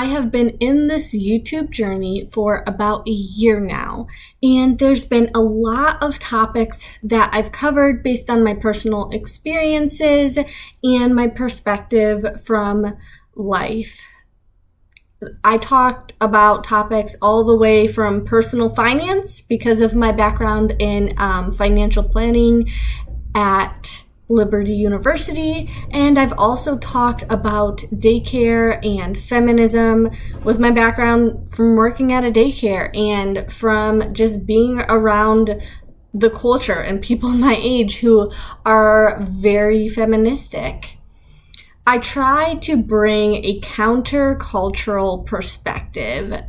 I have been in this YouTube journey for about a year now, and there's been a lot of topics that I've covered based on my personal experiences and my perspective from life. I talked about topics all the way from personal finance because of my background in financial planning at Liberty University, and I've also talked about daycare and feminism with my background from working at a daycare and from just being around the culture and people my age who are very feministic. I try to bring a countercultural perspective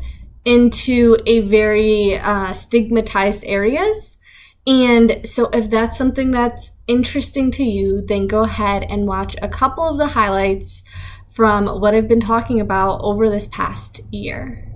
into a very stigmatized areas. And so if that's something that's interesting to you, then go ahead and watch a couple of the highlights from what I've been talking about over this past year.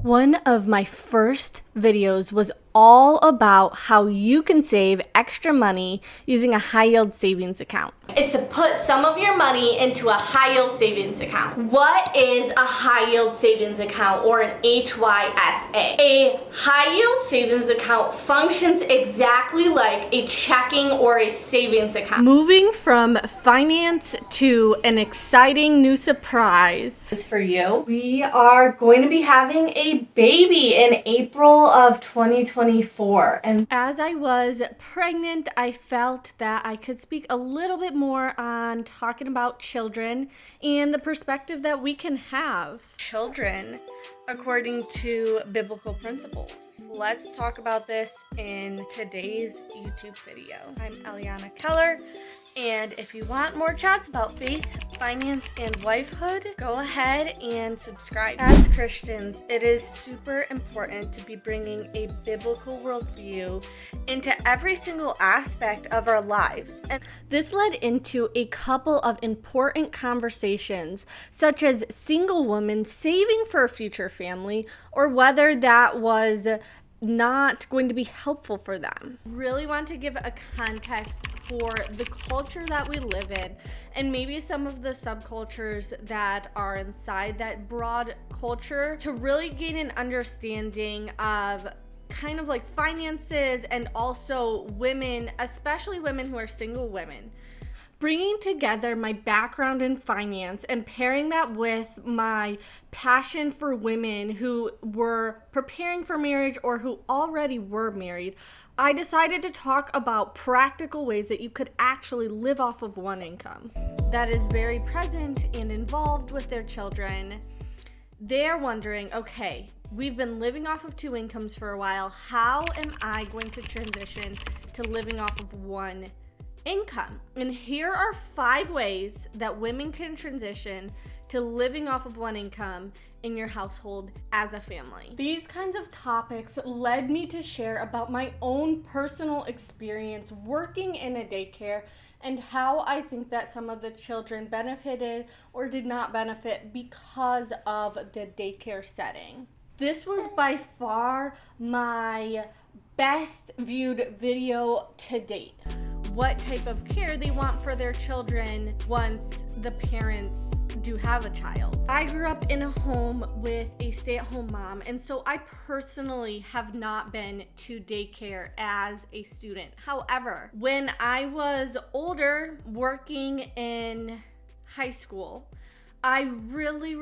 One of my first videos was all about how you can save extra money using a high-yield savings account. Is to put some of your money into a high-yield savings account. What is a high-yield savings account, or an HYSA? A high-yield savings account functions exactly like a checking or a savings account. Moving from finance to an exciting new surprise is for you. We are going to be having a baby in April of 2024. And as I was pregnant, I felt that I could speak a little bit more on talking about children and the perspective that we can have. Children according to biblical principles. Let's talk about this in today's YouTube video. I'm Eliana Keller, and if you want more chats about faith, finance, and wifehood, go ahead and subscribe. As Christians, it is super important to be bringing a biblical worldview into every single aspect of our lives. And this led into a couple of important conversations, such as single women saving for a future family, or whether that was not going to be helpful for them. Really want to give a context for the culture that we live in, and maybe some of the subcultures that are inside that broad culture, to really gain an understanding of kind of like finances, and also women, especially women who are single women. Bringing together my background in finance and pairing that with my passion for women who were preparing for marriage or who already were married, I decided to talk about practical ways that you could actually live off of one income that is very present and involved with their children. They're wondering, okay, we've been living off of two incomes for a while. How am I going to transition to living off of one income? And here are 5 ways that women can transition to living off of one income in your household as a family. These kinds of topics led me to share about my own personal experience working in a daycare and how I think that some of the children benefited or did not benefit because of the daycare setting. This was by far my best viewed video to date. What type of care they want for their children once the parents do have a child. I grew up in a home with a stay-at-home mom, and so I personally have not been to daycare as a student. However, when I was older, working in high school, I really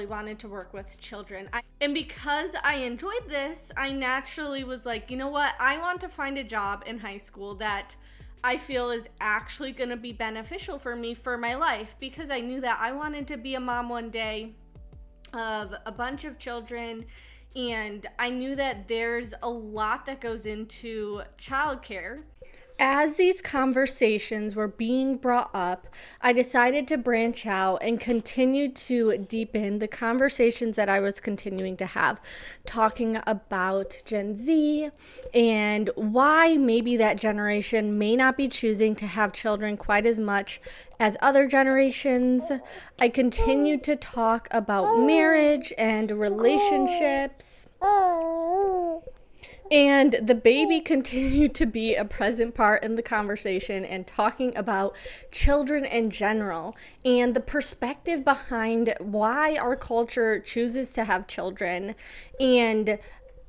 wanted to work with children. And because I enjoyed this, I naturally was like, you know what? I want to find a job in high school that I feel is actually going to be beneficial for me for my life, because I knew that I wanted to be a mom one day of a bunch of children, and I knew that there's a lot that goes into childcare. As these conversations were being brought up, I decided to branch out and continue to deepen the conversations that I was continuing to have, talking about Gen Z and why maybe that generation may not be choosing to have children quite as much as other generations. I continued to talk about marriage and relationships. And the baby continued to be a present part in the conversation and talking about children in general and the perspective behind why our culture chooses to have children and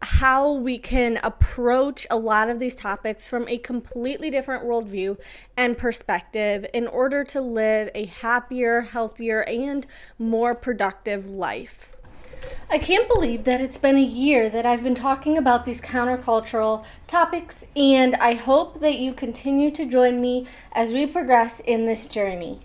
how we can approach a lot of these topics from a completely different worldview and perspective in order to live a happier, healthier, and more productive life. I can't believe that it's been a year that I've been talking about these countercultural topics, and I hope that you continue to join me as we progress in this journey.